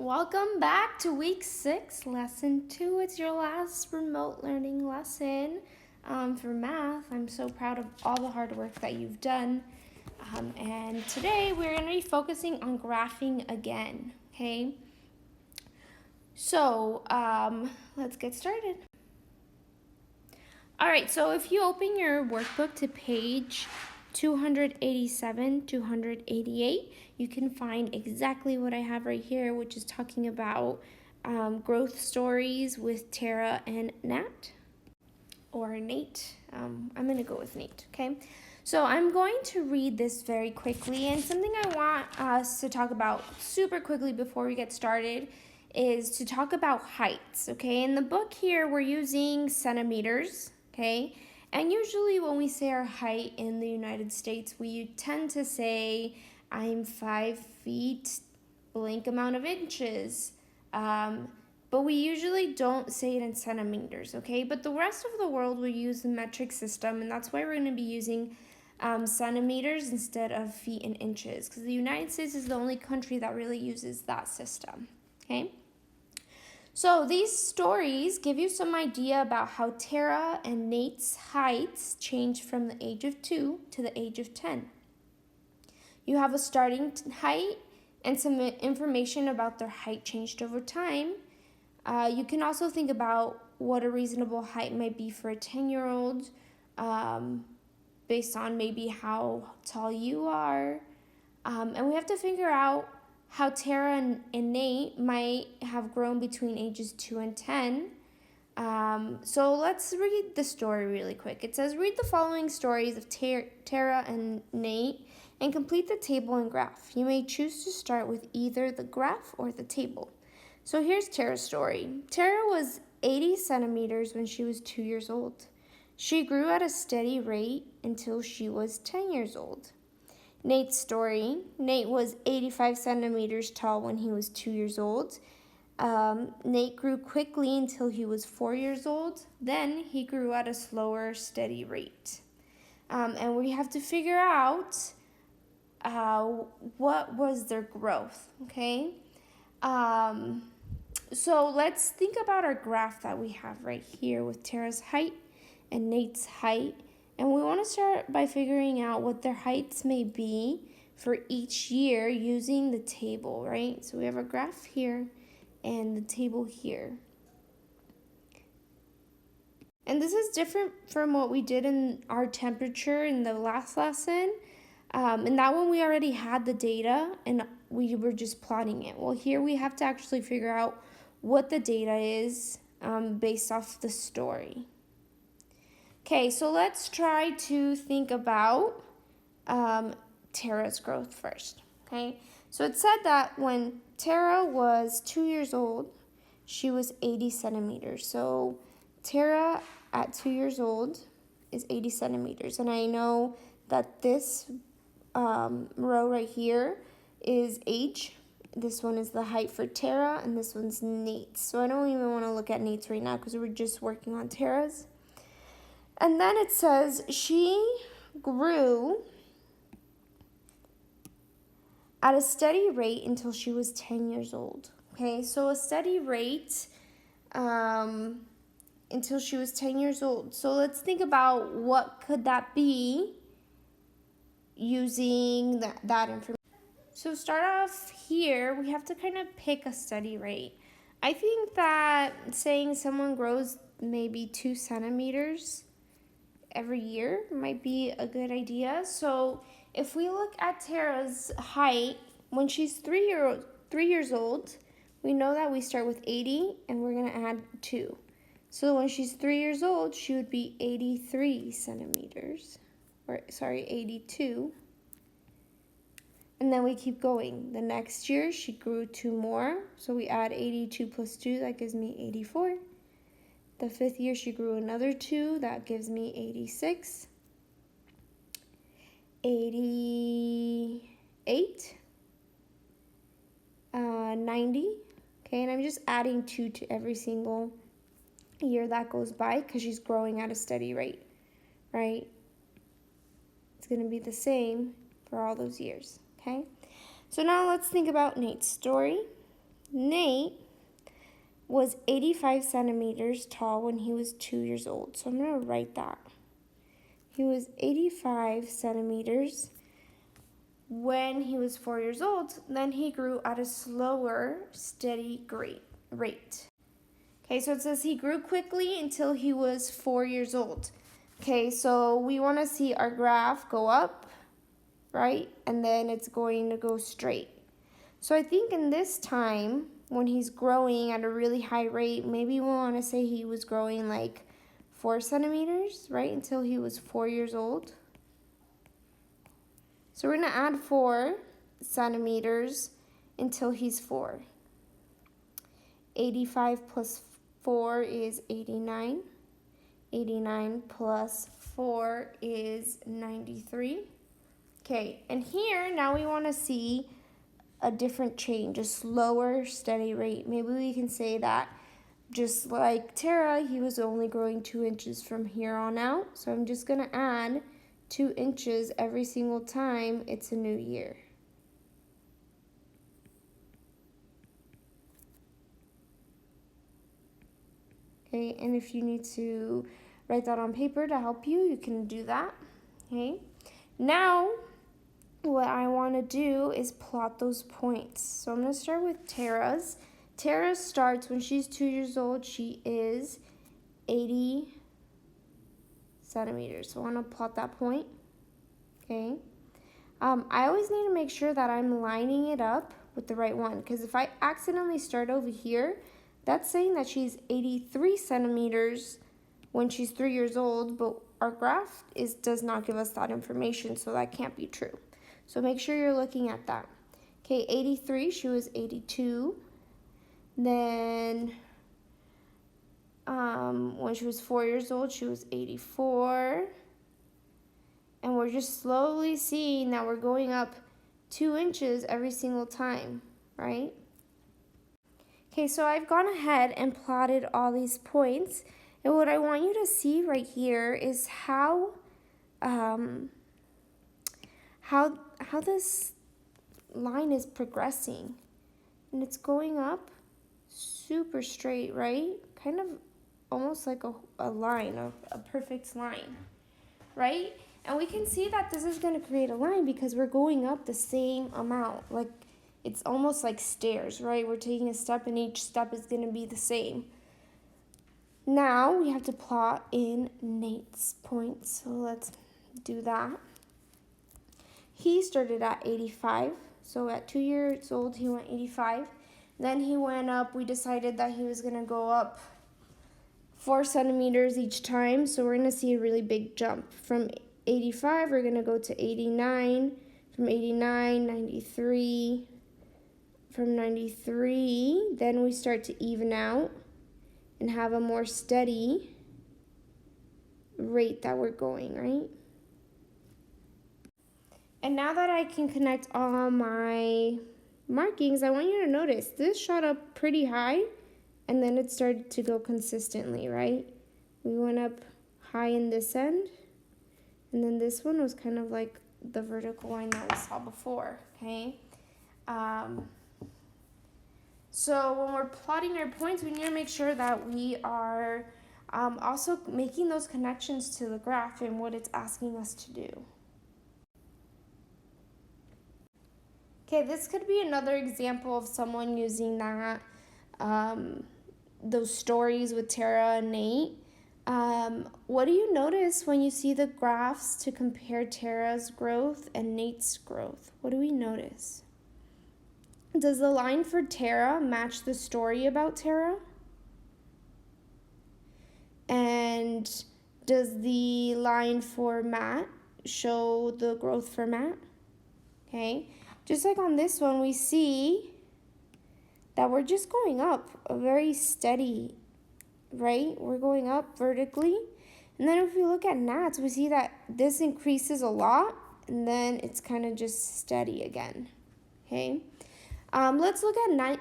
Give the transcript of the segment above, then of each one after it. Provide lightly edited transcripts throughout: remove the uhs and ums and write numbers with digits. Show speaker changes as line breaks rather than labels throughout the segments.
Welcome back to week 6, lesson 2. It's your last remote learning lesson for math. I'm so proud of all the hard work that you've done. And today we're going to be focusing on graphing again, okay? So let's get started. All right, so if you open your workbook to page 287, 288, you can find exactly what I have right here, which is talking about growth stories with Tara and Nat, or Nate. I'm going to go with Nate, okay? So I'm going to read this very quickly, and something I want us to talk about super quickly before we get started is to talk about heights, okay? In the book here, we're using centimeters, okay? And usually when we say our height in the United States, we tend to say, I'm 5 feet, blank amount of inches. But we usually don't say it in centimeters, okay? But the rest of the world will use the metric system, and that's why we're going to be using centimeters instead of feet and inches, because the United States is the only country that really uses that system, okay? So these stories give you some idea about how Tara and Nate's heights changed from the age of 2 to the age of 10. You have a starting height and some information about their height changed over time. You can also think about what a reasonable height might be for a 10-year-old based on maybe how tall you are. And we have to figure out how Tara and Nate might have grown between ages 2 and 10. So let's read the story really quick. It says, read the following stories of Tara and Nate and complete the table and graph. You may choose to start with either the graph or the table. So here's Tara's story. Tara was 80 centimeters when she was 2 years old. She grew at a steady rate until she was 10 years old. Nate's story. Nate was 85 centimeters tall when he was 2 years old. Nate grew quickly until he was 4 years old. Then he grew at a slower, steady rate. And we have to figure out what was their growth, okay? So let's think about our graph that we have right here with Tara's height and Nate's height. And we want to start by figuring out what their heights may be for each year using the table, right? So we have a graph here and the table here. And this is different from what we did in our temperature in the last lesson. In that one, we already had the data and we were just plotting it. Well, here we have to actually figure out what the data is based off the story. Okay, so let's try to think about Tara's growth first, okay? So it said that when Tara was 2 years old, she was 80 centimeters. So Tara at 2 years old is 80 centimeters. And I know that this row right here is age. This one is the height for Tara, and this one's Nate's. So I don't even want to look at Nate's right now because we're just working on Tara's. And then it says she grew at a steady rate until she was 10 years old. Okay, so a steady rate until she was 10 years old. So let's think about what could that be using that information. So start off here, we have to kind of pick a steady rate. I think that saying someone grows maybe 2 centimeters every year might be a good idea. So if we look at Tara's height, when she's 3 years old, we know that we start with 80 and we're going to add 2. So when she's 3 years old, she would be 83 centimeters. Or, sorry, 82. And then we keep going. The next year, she grew 2 more. So we add 82 plus 2, that gives me 84. The 5th year, she grew another 2. That gives me 86. 88. 90. Okay, and I'm just adding 2 to every single year that goes by because she's growing at a steady rate, right? It's going to be the same for all those years, okay? So now let's think about Nate's story. Nate was 85 centimeters tall when he was 2 years old. So I'm going to write that. He was 85 centimeters when he was 4 years old. Then he grew at a slower, steady rate. Okay, so it says he grew quickly until he was 4 years old. Okay, so we want to see our graph go up, right? And then it's going to go straight. So I think in this time, when he's growing at a really high rate, maybe we want to say he was growing like 4 centimeters, right? Until he was 4 years old. So we're going to add 4 centimeters until he's 4. 85 plus 4 is 89. 89 plus 4 is 93. Okay, and here now we want to see a different change, a slower, steady rate. Maybe we can say that just like Tara, he was only growing 2 inches from here on out. So I'm just going to add 2 inches every single time it's a new year. Okay, and if you need to write that on paper to help you, you can do that. Okay, now what I want to do is plot those points. So I'm going to start with Tara's. Tara starts when she's 2 years old. She is 80 centimeters. So I want to plot that point. Okay. I always need to make sure that I'm lining it up with the right one, because if I accidentally start over here, that's saying that she's 83 centimeters when she's 3 years old, but our graph does not give us that information, so that can't be true. So make sure you're looking at that. Okay, 83, she was 82. Then when she was 4 years old, she was 84. And we're just slowly seeing that we're going up 2 inches every single time, right? Okay, so I've gone ahead and plotted all these points. And what I want you to see right here is how this line is progressing. And it's going up super straight, right? Kind of almost like a line, a perfect line, right? And we can see that this is going to create a line because we're going up the same amount. Like, it's almost like stairs, right? We're taking a step and each step is going to be the same. Now we have to plot in Nate's points. So let's do that. He started at 85. So at 2 years old, he went 85. Then he went up. We decided that he was going to go up 4 centimeters each time. So we're going to see a really big jump. From 85, we're going to go to 89. From 89, 93. From 93, then we start to even out and have a more steady rate that we're going, right? And now that I can connect all my markings, I want you to notice this shot up pretty high and then it started to go consistently, right? We went up high in this end and then this one was kind of like the vertical line that we saw before, okay? So when we're plotting our points, we need to make sure that we are also making those connections to the graph and what it's asking us to do. Okay, this could be another example of someone using that, those stories with Tara and Nate. What do you notice when you see the graphs to compare Tara's growth and Nate's growth? What do we notice? Does the line for Tara match the story about Tara? And does the line for Matt show the growth for Matt? Okay, just like on this one, we see that we're just going up a very steady, right? We're going up vertically. And then if we look at Nat's, we see that this increases a lot and then it's kind of just steady again, okay? Let's look at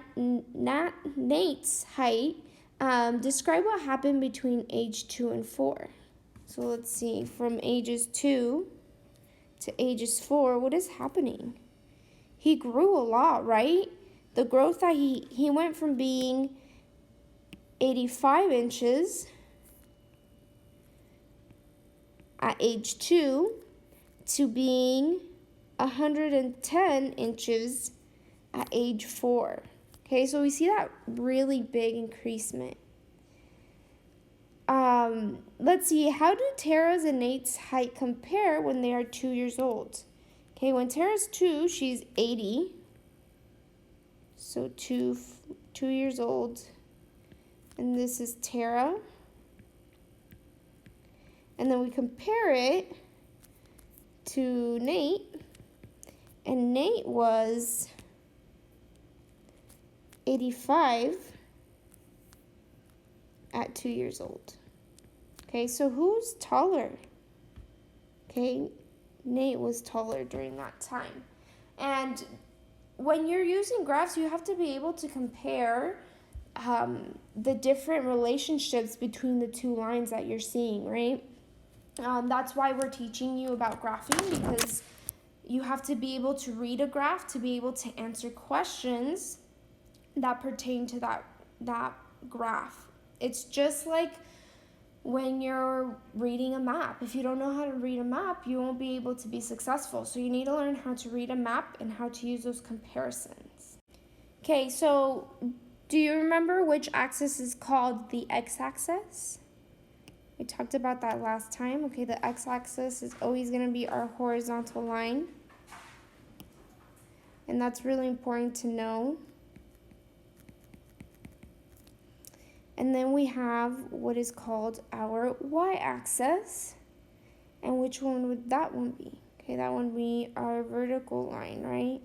Nate's height. Describe what happened between age 2 and 4. So let's see, from ages 2 to ages 4, what is happening? He grew a lot, right? the growth that he went from being 85 inches at age 2 to being 110 inches at age 4. Okay, so we see that really big increasement. Let's see, how do Tara's and Nate's height compare when they are 2 years old? Okay, when Tara's 2, she's 80. So 2 years old. And this is Tara. And then we compare it to Nate. And Nate was 85 at 2 years old. Okay, so who's taller? Okay, Nate was taller during that time. And when you're using graphs, you have to be able to compare the different relationships between the two lines that you're seeing, right? That's why we're teaching you about graphing, because you have to be able to read a graph to be able to answer questions that pertain to that graph. It's just like when you're reading a map. If you don't know how to read a map, you won't be able to be successful. So you need to learn how to read a map and how to use those comparisons. Okay, so do you remember which axis is called the x-axis? We talked about that last time. Okay, the x-axis is always going to be our horizontal line. And that's really important to know. And then we have what is called our y-axis. And which one would that one be? Okay, that one would be our vertical line, right?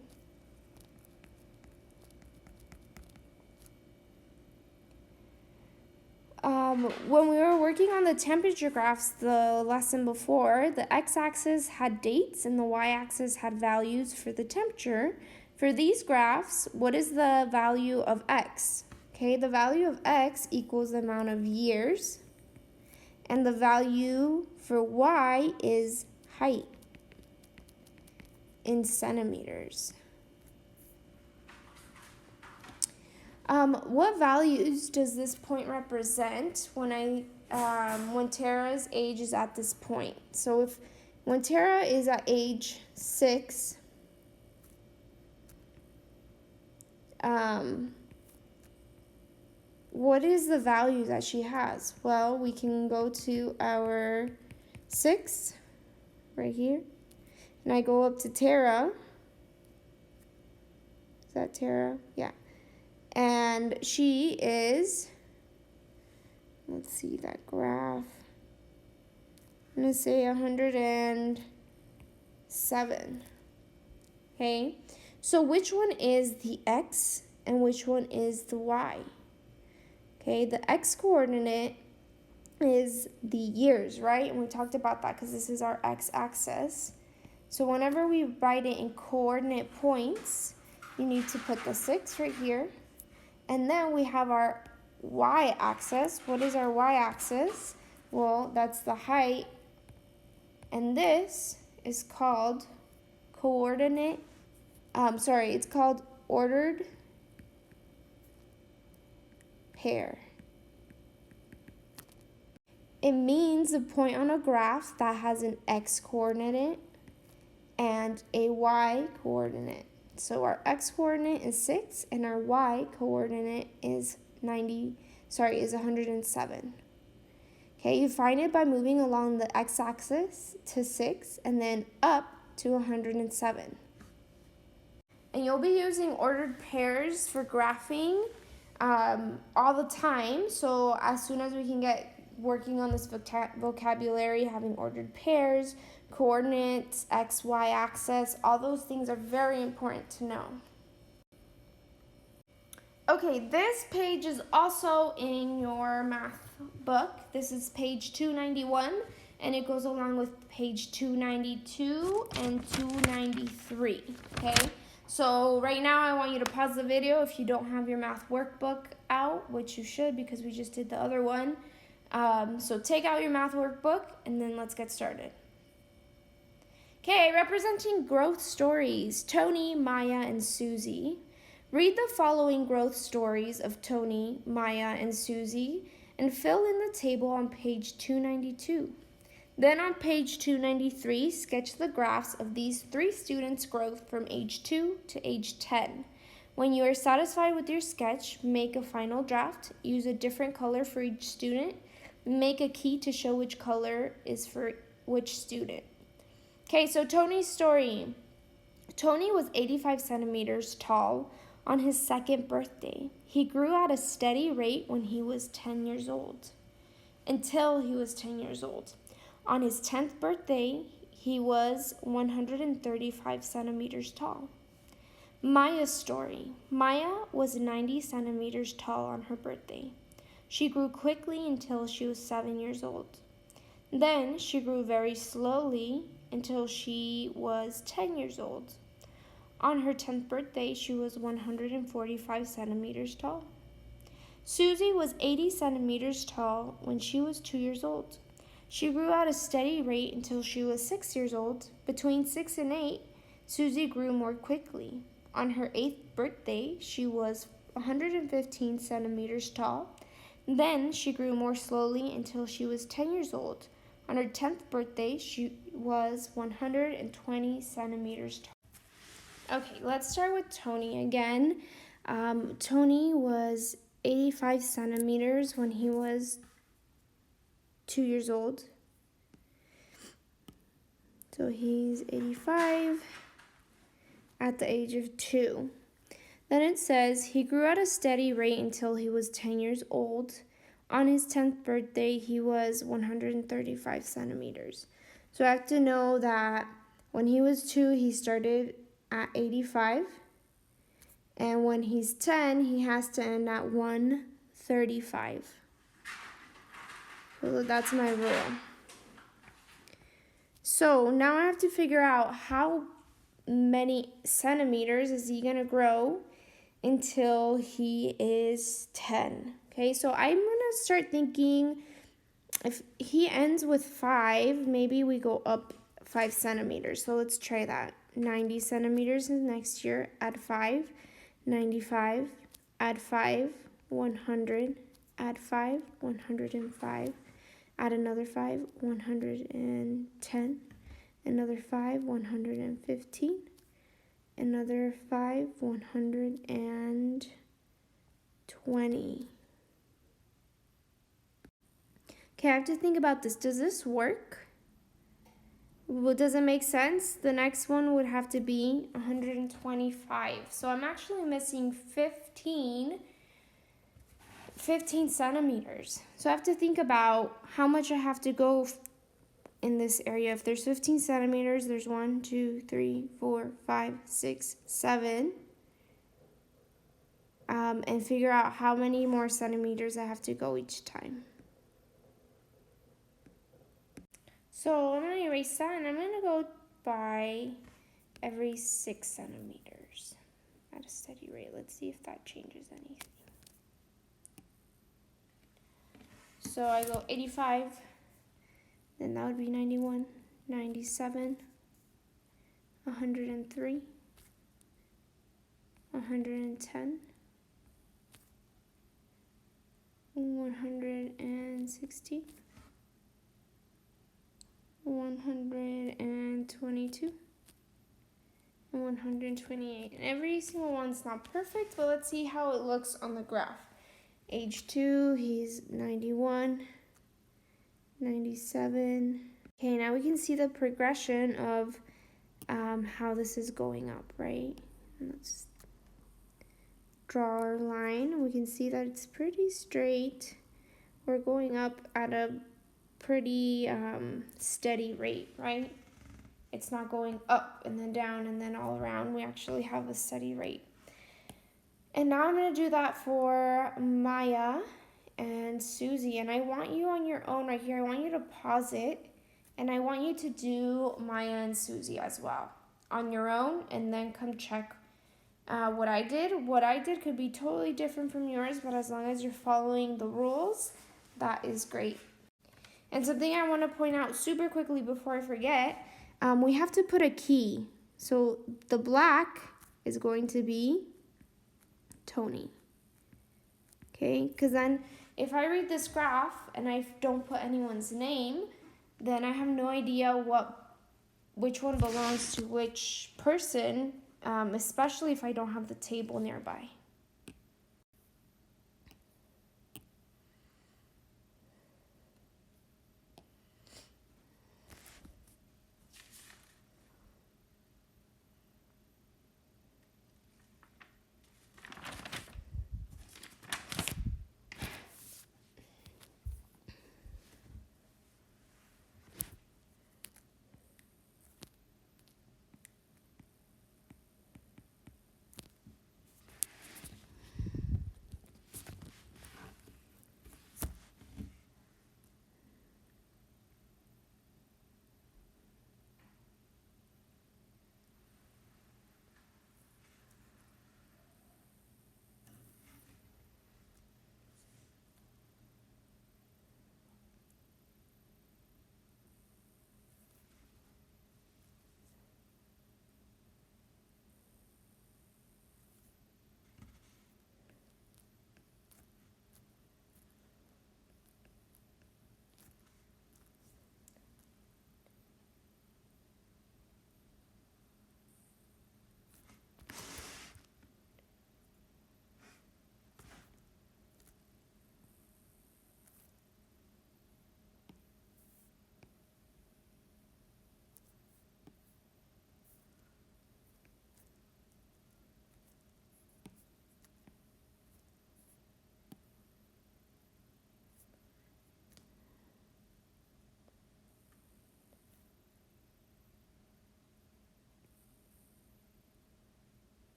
When we were working on the temperature graphs the lesson before, the x-axis had dates and the y-axis had values for the temperature. For these graphs, what is the value of x? Okay, the value of x equals the amount of years, and the value for y is height in centimeters. What values does this point represent when Tara's age is at this point? So when Tara is at age 6, what is the value that she has? Well, we can go to our 6 right here, and I go up to Tara. Is that Tara? Yeah. And she is, let's see that graph. I'm going to say 107. Okay, so which one is the x and which one is the y? Okay, the x coordinate is the years, right? And we talked about that because this is our x-axis. So whenever we write it in coordinate points, you need to put the 6 right here. And then we have our y-axis. What is our y-axis? Well, that's the height. And this is called it's called ordered pair. It means a point on a graph that has an x coordinate and a y coordinate. So our x coordinate is 6 and our y coordinate is 107. Okay, you find it by moving along the x-axis to 6 and then up to 107. And you'll be using ordered pairs for graphing all the time. So as soon as we can get working on this vocabulary, having ordered pairs, coordinates, x, y axis, all those things are very important to know. Okay, this page is also in your math book. This is page 291, and it goes along with page 292 and 293, okay? So right now I want you to pause the video if you don't have your math workbook out, which you should because we just did the other one. So take out your math workbook and then let's get started. Okay, representing growth stories, Tony, Maya, and Susie. Read the following growth stories of Tony, Maya, and Susie and fill in the table on page 292. Then on page 293, sketch the graphs of these 3 students' growth from age 2 to age 10. When you are satisfied with your sketch, make a final draft. Use a different color for each student. Make a key to show which color is for which student. Okay, so Tony's story. Tony was 85 centimeters tall on his 2nd birthday. He grew at a steady rate when he was 10 years old, until he was 10 years old. On his 10th birthday, he was 135 centimeters tall. Maya's story. Maya was 90 centimeters tall on her birthday. She grew quickly until she was 7 years old. Then she grew very slowly until she was 10 years old. On her 10th birthday, she was 145 centimeters tall. Susie was 80 centimeters tall when she was 2 years old. She grew at a steady rate until she was 6 years old. Between 6 and 8, Susie grew more quickly. On her 8th birthday, she was 115 centimeters tall. Then she grew more slowly until she was 10 years old. On her 10th birthday, she was 120 centimeters tall. Okay, let's start with Tony again. Tony was 85 centimeters when he was 2 years old. So he's 85 at the age of 2. Then it says he grew at a steady rate until he was 10 years old. On his 10th birthday, he was 135 centimeters. So I have to know that when he was 2, he started at 85. And when he's 10, he has to end at 135. So that's my rule. So now I have to figure out how many centimeters is he going to grow until he is 10. Okay, so I'm going to start thinking if he ends with 5, maybe we go up 5 centimeters. So let's try that. 90 centimeters is next year, add 5, 95, add 5, 100, add 5, 105, add another 5, 110, another 5, 115, another 5, 120. Okay, I have to think about this. Does this work? Well, does it make sense? The next one would have to be 125. So I'm actually missing 15 centimeters. So I have to think about how much I have to go in this area. If there's 15 centimeters, there's 1, 2, 3, 4, 5, 6, 7. And figure out how many more centimeters I have to go each time. So I'm going to erase that, and I'm going to go by every 6 centimeters at a steady rate. Let's see if that changes anything. So I go 85, then that would be 91, 97, 103, 110, 160, 122, and 128. And every single one's not perfect, but let's see how it looks on the graph. Age 2, he's 91, 97. Okay, now we can see the progression of how this is going up, right? Let's draw our line. We can see that it's pretty straight. We're going up at a pretty steady rate, right? It's not going up and then down and then all around. We actually have a steady rate. And now I'm going to do that for Maya and Susie. And I want you on your own right here. I want you to pause it. And I want you to do Maya and Susie as well on your own. And then come check what I did. What I did could be totally different from yours. But as long as you're following the rules, that is great. And something I want to point out super quickly before I forget, we have to put a key. So the black is going to be Tony. Okay, because then if I read this graph and I don't put anyone's name, then I have no idea which one belongs to which person, especially if I don't have the table nearby.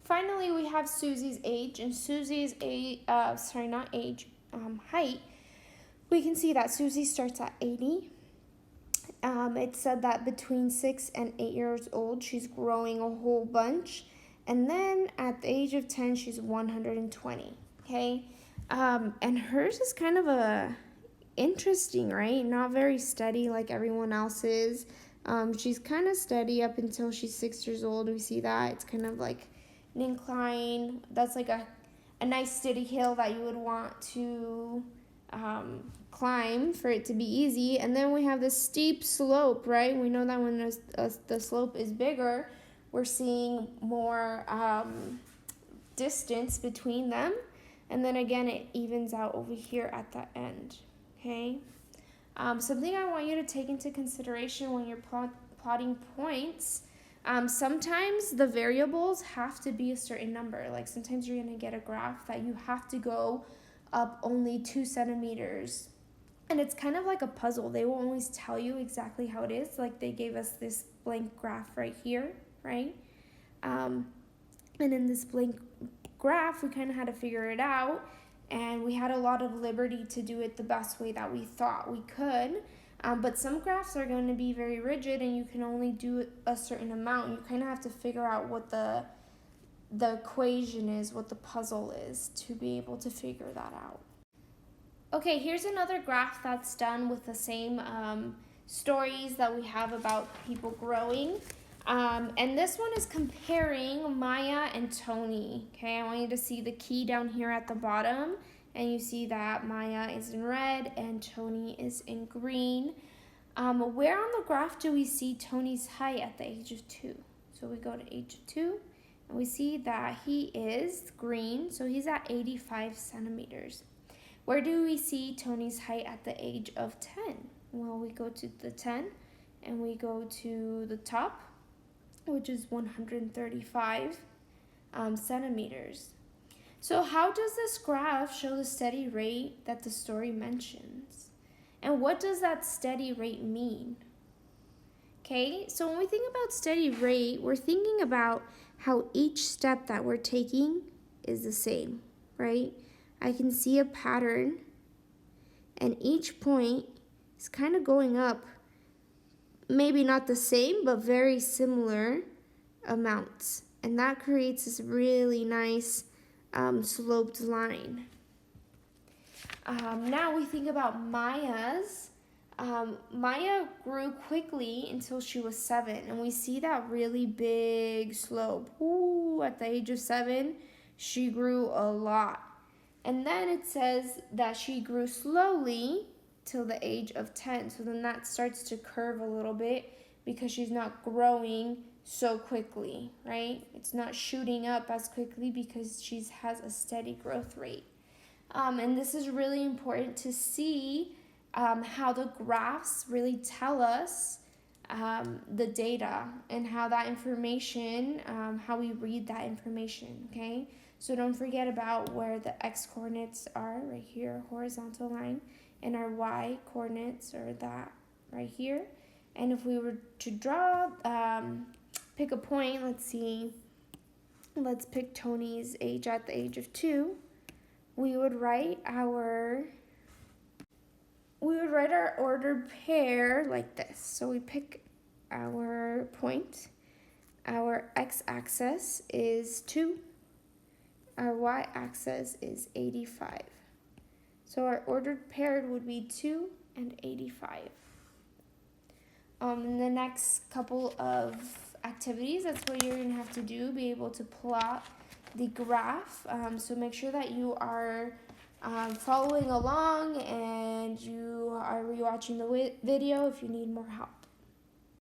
Finally, we have Susie's age, and Susie's height. We can see that Susie starts at 80. It said that between 6 and 8 years old, she's growing a whole bunch. And then at the age of 10, she's 120, okay? And hers is kind of interesting, right? Not very steady like everyone else's. She's kind of steady up until she's 6 years old. We see that. It's kind of like an incline. That's like a nice steady hill that you would want to climb for it to be easy. And then we have this steep slope, right? We know that when the slope is bigger, we're seeing more distance between them. And then again, it evens out over here at the end, okay? Something I want you to take into consideration when you're plotting points, sometimes the variables have to be a certain number. Like sometimes you're gonna get a graph that you have to go up only 2 centimeters. And it's kind of like a puzzle. They won't always tell you exactly how it is. Like they gave us this blank graph right here, right? And in this blank graph, we kind of had to figure it out. And we had a lot of liberty to do it the best way that we thought we could. But some graphs are going to be very rigid and you can only do a certain amount. You kind of have to figure out what the equation is, what the puzzle is, to be able to figure that out. Okay, here's another graph that's done with the same stories that we have about people growing. And this one is comparing Maya and Tony. Okay, I want you to see the key down here at the bottom. And you see that Maya is in red and Tony is in green. Where on the graph do we see Tony's height at the age of 2? So we go to age of 2. And we see that he is green, so he's at 85 centimeters. Where do we see Tony's height at the age of 10? Well, we go to the 10 and we go to the top, which is 135 centimeters. So how does this graph show the steady rate that the story mentions? And what does that steady rate mean? Okay, so when we think about steady rate, we're thinking about how each step that we're taking is the same, right? I can see a pattern and each point is kind of going up, maybe not the same, but very similar amounts. And that creates this really nice sloped line. Now we think about Maya's. Maya grew quickly until she was 7, and we see that really big slope. Ooh, at the age of 7, she grew a lot. And then it says that she grew slowly till the age of 10. So then that starts to curve a little bit because she's not growing so quickly, right? It's not shooting up as quickly because she has a steady growth rate. And this is really important to see how the graphs really tell us the data and how that information, how we read that information, okay? So don't forget about where the x coordinates are, right here, horizontal line, and our y coordinates are that right here. And if we were to draw, pick a point, let's pick Tony's age at the age of 2. We would write our ordered pair like this. So we pick our point. Our x-axis is 2. Our y-axis is 85. So our ordered pair would be 2 and 85. In the next couple of activities, that's what you're going to have to do, be able to plot the graph. So make sure that you are following along and you are rewatching the video if you need more help.